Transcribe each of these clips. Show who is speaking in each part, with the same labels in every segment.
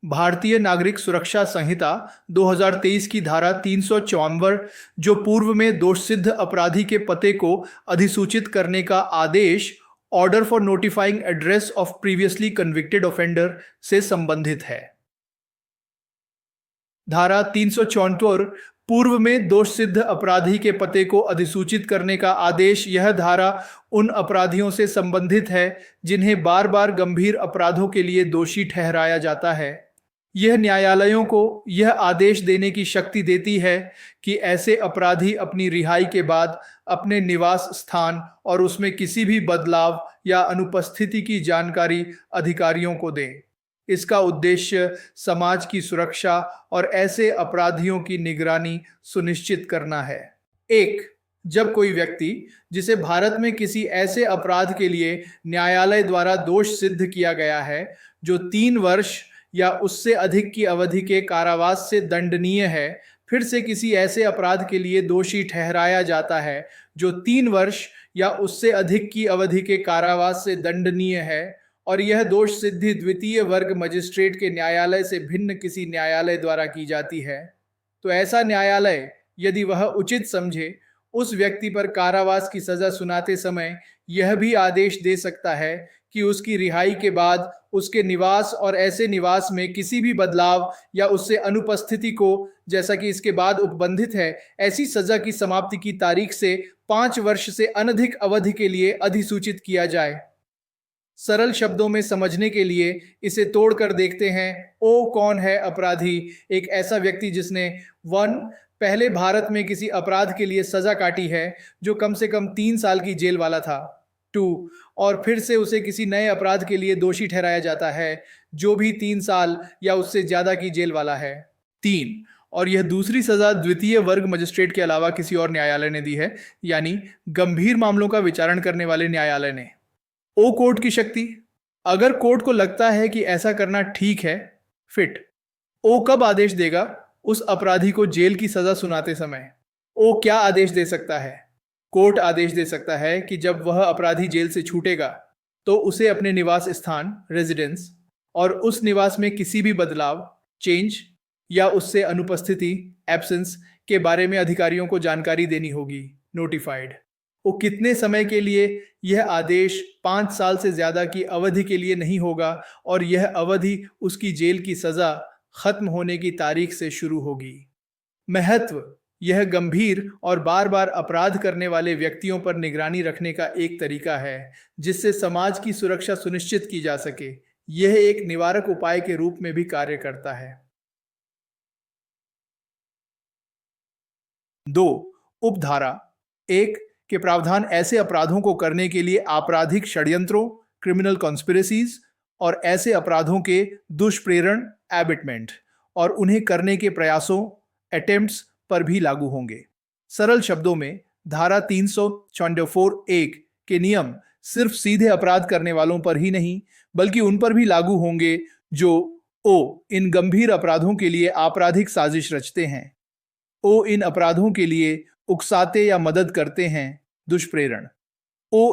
Speaker 1: भारतीय नागरिक सुरक्षा संहिता 2023 की धारा 354, जो पूर्व में दोषसिद्ध अपराधी के पते को अधिसूचित करने का आदेश order for notifying address of previously convicted offender से संबंधित है। धारा 374 पूर्व में दोषसिद्ध अपराधी के पते को अधिसूचित करने का आदेश। यह धारा उन अपराधियों से संबंधित है जिन्हें बार बार गंभीर अपराधों के लिए दोषी ठहराया जाता है। यह न्यायालयों को यह आदेश देने की शक्ति देती है कि ऐसे अपराधी अपनी रिहाई के बाद अपने निवास स्थान और उसमें किसी भी बदलाव या अनुपस्थिति की जानकारी अधिकारियों को दें। इसका उद्देश्य समाज की सुरक्षा और ऐसे अपराधियों की निगरानी सुनिश्चित करना है। 1. जब कोई व्यक्ति जिसे भारत में किसी ऐसे अपराध के लिए न्यायालय द्वारा दोष सिद्ध किया गया है जो 3 वर्ष या उससे अधिक की अवधि के कारावास से दंडनीय है, फिर से किसी ऐसे अपराध के लिए दोषी ठहराया जाता है जो 3 वर्ष या उससे अधिक की अवधि के कारावास से दंडनीय है और यह दोष सिद्धि द्वितीय वर्ग मजिस्ट्रेट के न्यायालय से भिन्न किसी न्यायालय द्वारा की जाती है, तो ऐसा न्यायालय यदि वह उचित समझे उस व्यक्ति पर कारावास की सजा सुनाते समय यह भी आदेश दे सकता है कि उसकी रिहाई के बाद उसके निवास और ऐसे निवास में किसी भी बदलाव या उससे अनुपस्थिति को, जैसा कि इसके बाद उपबंधित है, ऐसी सजा की समाप्ति की तारीख से 5 वर्ष से अनधिक अवधि के लिए अधिसूचित किया जाए। सरल शब्दों में समझने के लिए इसे तोड़कर देखते हैं। ओ कौन है अपराधी? एक ऐसा व्यक्ति जिसने 1. पहले भारत में किसी अपराध के लिए सजा काटी है जो कम से कम 3 साल की जेल वाला था। 2. और फिर से उसे किसी नए अपराध के लिए दोषी ठहराया जाता है जो भी 3 साल या उससे ज्यादा की जेल वाला है। 3. और यह दूसरी सजा द्वितीय वर्ग मजिस्ट्रेट के अलावा किसी और न्यायालय ने दी है, यानी गंभीर मामलों का विचारण करने वाले न्यायालय ने। ओ कोर्ट की शक्ति। अगर कोर्ट को लगता है कि ऐसा करना ठीक है, फिट, ओ कब आदेश देगा? उस अपराधी को जेल की सजा सुनाते समय। ओ क्या आदेश दे सकता है? कोर्ट आदेश दे सकता है कि जब वह अपराधी जेल से छूटेगा तो उसे अपने निवास स्थान, रेजिडेंस, और उस निवास में किसी भी बदलाव, चेंज, या उससे अनुपस्थिति, एब्सेंस, के बारे में अधिकारियों को जानकारी देनी होगी, नोटिफाइड। वो कितने समय के लिए? यह आदेश 5 साल से ज्यादा की अवधि के लिए नहीं होगा और यह अवधि उसकी जेल की सजा खत्म होने की तारीख से शुरू होगी। महत्व: यह गंभीर और बार बार अपराध करने वाले व्यक्तियों पर निगरानी रखने का एक तरीका है जिससे समाज की सुरक्षा सुनिश्चित की जा सके। यह एक निवारक उपाय के रूप में भी कार्य करता है। 2. उपधारा 1 के प्रावधान ऐसे अपराधों को करने के लिए आपराधिक षड्यंत्रों, क्रिमिनल कॉन्स्पिरेसीज, और ऐसे अपराधों के दुष्प्रेरण, एबिटमेंट, और उन्हें करने के प्रयासों, अटेम्प्ट्स, पर भी लागू होंगे। सरल शब्दों में धारा 374(1) के नियम सिर्फ सीधे अपराध करने वालों पर ही नहीं बल्कि उन पर भी लागू होंगे जो इन गंभीर अपराधों के लिए आपराधिक साजिश रचते हैं, इन अपराधों के लिए उकसाते या मदद करते हैं, दुष्प्रेरण,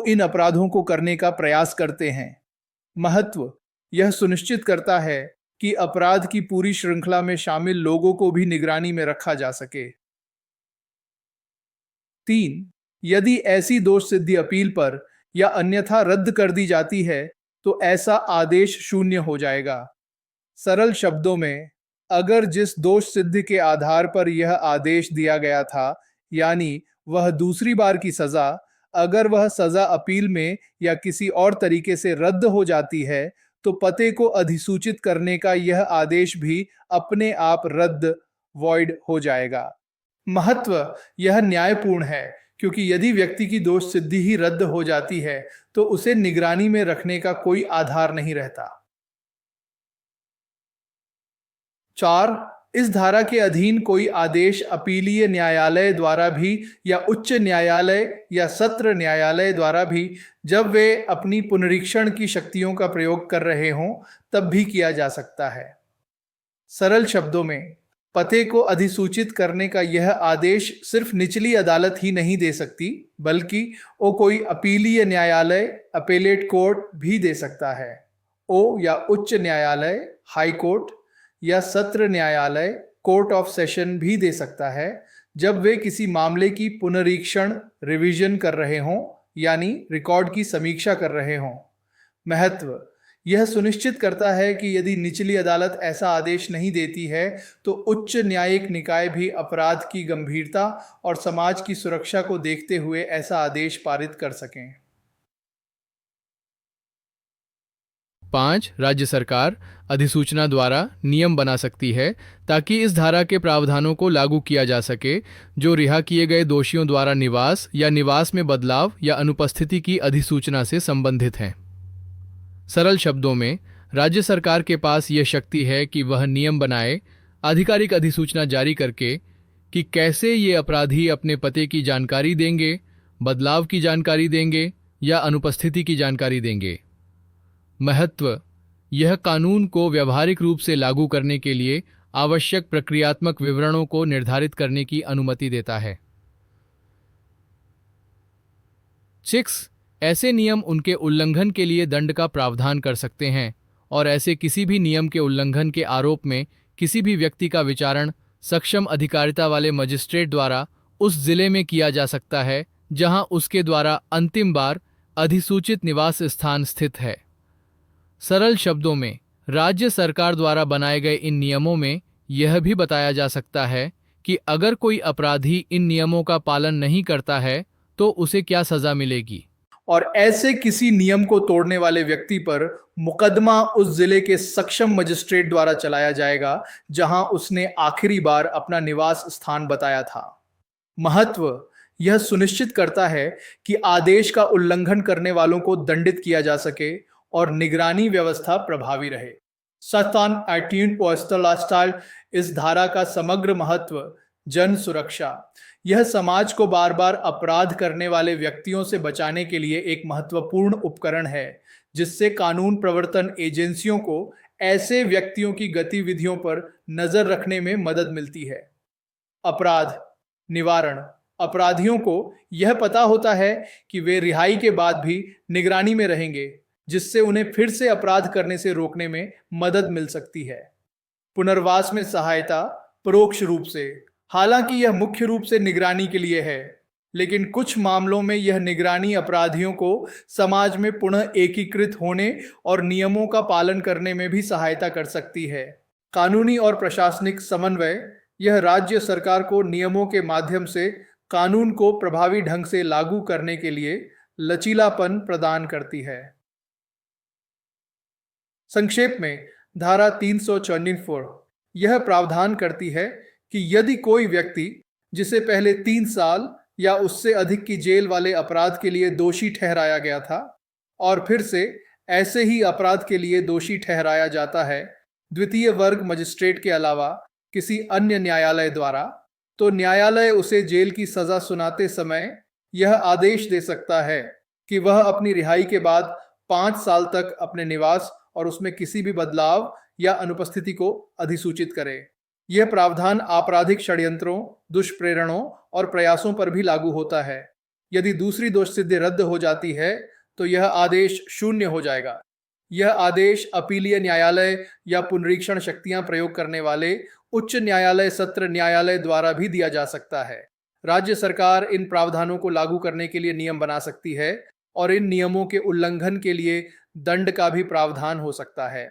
Speaker 1: इन अपराधों को करने का प्रयास करते हैं। महत्व: यह सुनिश्चित करता है कि अपराध की पूरी श्रृंखला में शामिल लोगों को भी निगरानी में रखा जा सके। 3. यदि ऐसी दोष सिद्धि अपील पर या अन्यथा रद्द कर दी जाती है तो ऐसा आदेश शून्य हो जाएगा। सरल शब्दों में, अगर जिस दोष सिद्धि के आधार पर यह आदेश दिया गया था, यानी वह दूसरी बार की सजा, अगर वह सजा अपील में या किसी और तरीके से रद्द हो जाती है तो पते को अधिसूचित करने का यह आदेश भी अपने आप रद्द, वॉइड हो जाएगा। महत्व: यह न्यायपूर्ण है क्योंकि यदि व्यक्ति की दोष सिद्धि ही रद्द हो जाती है तो उसे निगरानी में रखने का कोई आधार नहीं रहता। 4. इस धारा के अधीन कोई आदेश अपीलीय न्यायालय द्वारा भी या उच्च न्यायालय या सत्र न्यायालय द्वारा भी, जब वे अपनी पुनरीक्षण की शक्तियों का प्रयोग कर रहे हों, तब भी किया जा सकता है। सरल शब्दों में, पते को अधिसूचित करने का यह आदेश सिर्फ निचली अदालत ही नहीं दे सकती बल्कि कोई अपीलीय न्यायालय, अपेलेट कोर्ट, भी दे सकता है। या उच्च न्यायालय, हाई कोर्ट, या सत्र न्यायालय कोर्ट ऑफ सेशन भी दे सकता है जब वे किसी मामले की पुनरीक्षण रिवीजन कर रहे हों, यानी रिकॉर्ड की समीक्षा कर रहे हों। महत्व: यह सुनिश्चित करता है कि यदि निचली अदालत ऐसा आदेश नहीं देती है तो उच्च न्यायिक निकाय भी अपराध की गंभीरता और समाज की सुरक्षा को देखते हुए ऐसा आदेश पारित कर सकें।
Speaker 2: 5. राज्य सरकार अधिसूचना द्वारा नियम बना सकती है ताकि इस धारा के प्रावधानों को लागू किया जा सके जो रिहा किए गए दोषियों द्वारा निवास या निवास में बदलाव या अनुपस्थिति की अधिसूचना से संबंधित हैं। सरल शब्दों में, राज्य सरकार के पास यह शक्ति है कि वह नियम बनाए, आधिकारिक अधिसूचना जारी करके कि कैसे ये अपराधी अपने पते की जानकारी देंगे, बदलाव की जानकारी देंगे या अनुपस्थिति की जानकारी देंगे। महत्व: यह कानून को व्यावहारिक रूप से लागू करने के लिए आवश्यक प्रक्रियात्मक विवरणों को निर्धारित करने की अनुमति देता है। 6. ऐसे नियम उनके उल्लंघन के लिए दंड का प्रावधान कर सकते हैं और ऐसे किसी भी नियम के उल्लंघन के आरोप में किसी भी व्यक्ति का विचारण सक्षम अधिकारिता वाले मजिस्ट्रेट द्वारा उस जिले में किया जा सकता है जहां उसके द्वारा अंतिम बार अधिसूचित निवास स्थान स्थित है। सरल शब्दों में, राज्य सरकार द्वारा बनाए गए इन नियमों में यह भी बताया जा सकता है कि अगर कोई अपराधी इन नियमों का पालन नहीं करता है तो उसे क्या सजा मिलेगी,
Speaker 1: और ऐसे किसी नियम को तोड़ने वाले व्यक्ति पर मुकदमा उस जिले के सक्षम मजिस्ट्रेट द्वारा चलाया जाएगा जहां उसने आखिरी बार अपना निवास स्थान बताया था। महत्व: यह सुनिश्चित करता है कि आदेश का उल्लंघन करने वालों को दंडित किया जा सके और निगरानी व्यवस्था प्रभावी रहे। सतान 18 पोस्टल इस धारा का समग्र महत्व जन सुरक्षा। यह समाज को बार बार अपराध करने वाले व्यक्तियों से बचाने के लिए एक महत्वपूर्ण उपकरण है जिससे कानून प्रवर्तन एजेंसियों को ऐसे व्यक्तियों की गतिविधियों पर नजर रखने में मदद मिलती है। अपराध निवारण: अपराधियों को यह पता होता है कि वे रिहाई के बाद भी निगरानी में रहेंगे, जिससे उन्हें फिर से अपराध करने से रोकने में मदद मिल सकती है। पुनर्वास में सहायता परोक्ष रूप से, हालांकि यह मुख्य रूप से निगरानी के लिए है, लेकिन कुछ मामलों में यह निगरानी अपराधियों को समाज में पुनः एकीकृत होने और नियमों का पालन करने में भी सहायता कर सकती है। कानूनी और प्रशासनिक समन्वय: यह राज्य सरकार को नियमों के माध्यम से कानून को प्रभावी ढंग से लागू करने के लिए लचीलापन प्रदान करती है। संक्षेप में, धारा 354 यह प्रावधान करती है कि यदि कोई व्यक्ति जिसे पहले 3 साल या उससे अधिक की जेल वाले अपराध के लिए दोषी ठहराया गया था और फिर से ऐसे ही अपराध के लिए दोषी ठहराया जाता है द्वितीय वर्ग मजिस्ट्रेट के अलावा किसी अन्य न्यायालय द्वारा, तो न्यायालय उसे जेल की सजा सुनाते समय यह आदेश दे सकता है कि वह अपनी रिहाई के बाद 5 साल तक अपने निवास और उसमें किसी भी बदलाव या अनुपस्थिति को अधिसूचित करे। यह प्रावधान आपराधिक षड्यंत्रों, दुष्प्रेरणों और प्रयासों पर भी लागू होता है। यदि दूसरी दोष सिद्धि रद्द हो जाती है तो यह आदेश शून्य हो जाएगा। यह आदेश अपीलीय न्यायालय या पुनरीक्षण शक्तियां प्रयोग करने वाले उच्च न्यायालय सत्र न्यायालय द्वारा भी दिया जा सकता है। राज्य सरकार इन प्रावधानों को लागू करने के लिए नियम बना सकती है और इन नियमों के उल्लंघन के लिए दंड का भी प्रावधान हो सकता है।